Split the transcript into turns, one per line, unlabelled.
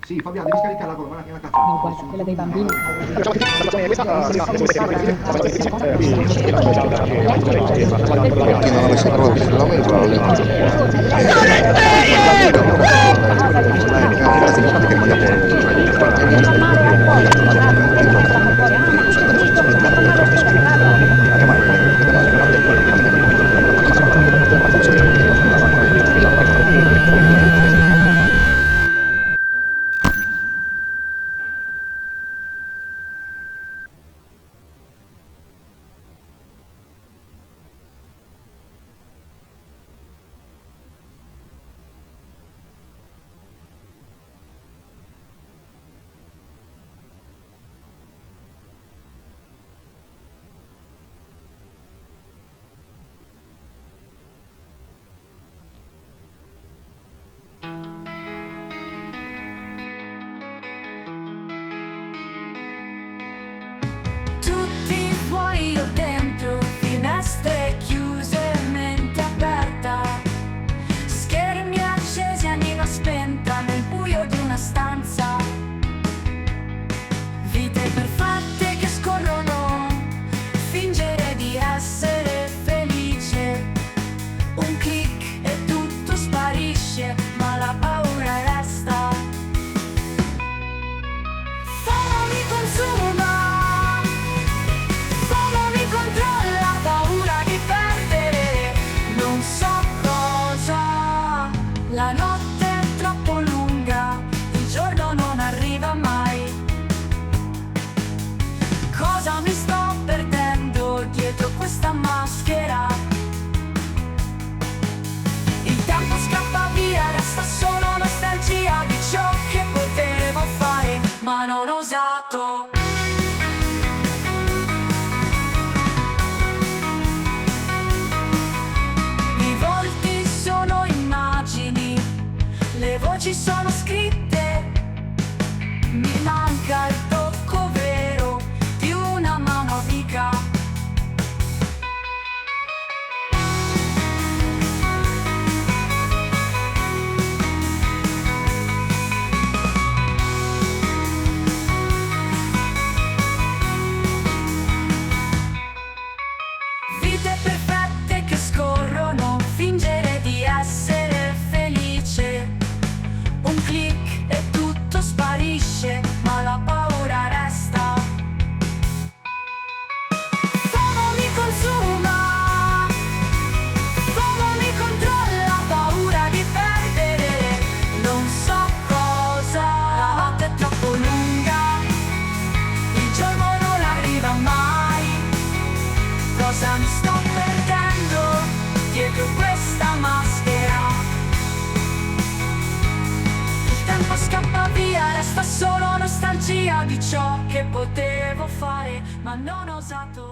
Sì, Fabiano, devi scaricare la colonna, che è una cazzo.
No, guarda, quella dei bambini.
Perché non avessi proprio il nome
Tutti fuori o dentro, finestre chiuse, mente aperta, schermi accesi, anima spenta nel buio di una stanza, vite perfette che scorrono, fingere di essere felice, un click e tutto sparisce, ma la paura resta. FOMO mi consuma, FOMO mi controlla, paura di perdere non so cosa. La notte è troppo lunga, il giorno non arriva mai. Cosa mi sto perdendo dietro questa maschera? Il tempo scappa via, resta solo nostalgia di ciò che potevo fare, ma non ho osato. I volti sono immagini, le voci sono scritte, mi manca il tocco vero di una mano amica. Vite perfette che scorrono, fingere di essere felice, un click e tutto sparisce, ma la paura resta. FOMO mi consuma, FOMO mi controlla, paura di perdere non so cosa. La notte è troppo lunga, il giorno non arriva mai. Cosa mi sto perdendo dietro questa maschera? Il tempo scappa via, resta solo nostalgia di ciò che potevo fare, ma non ho osato.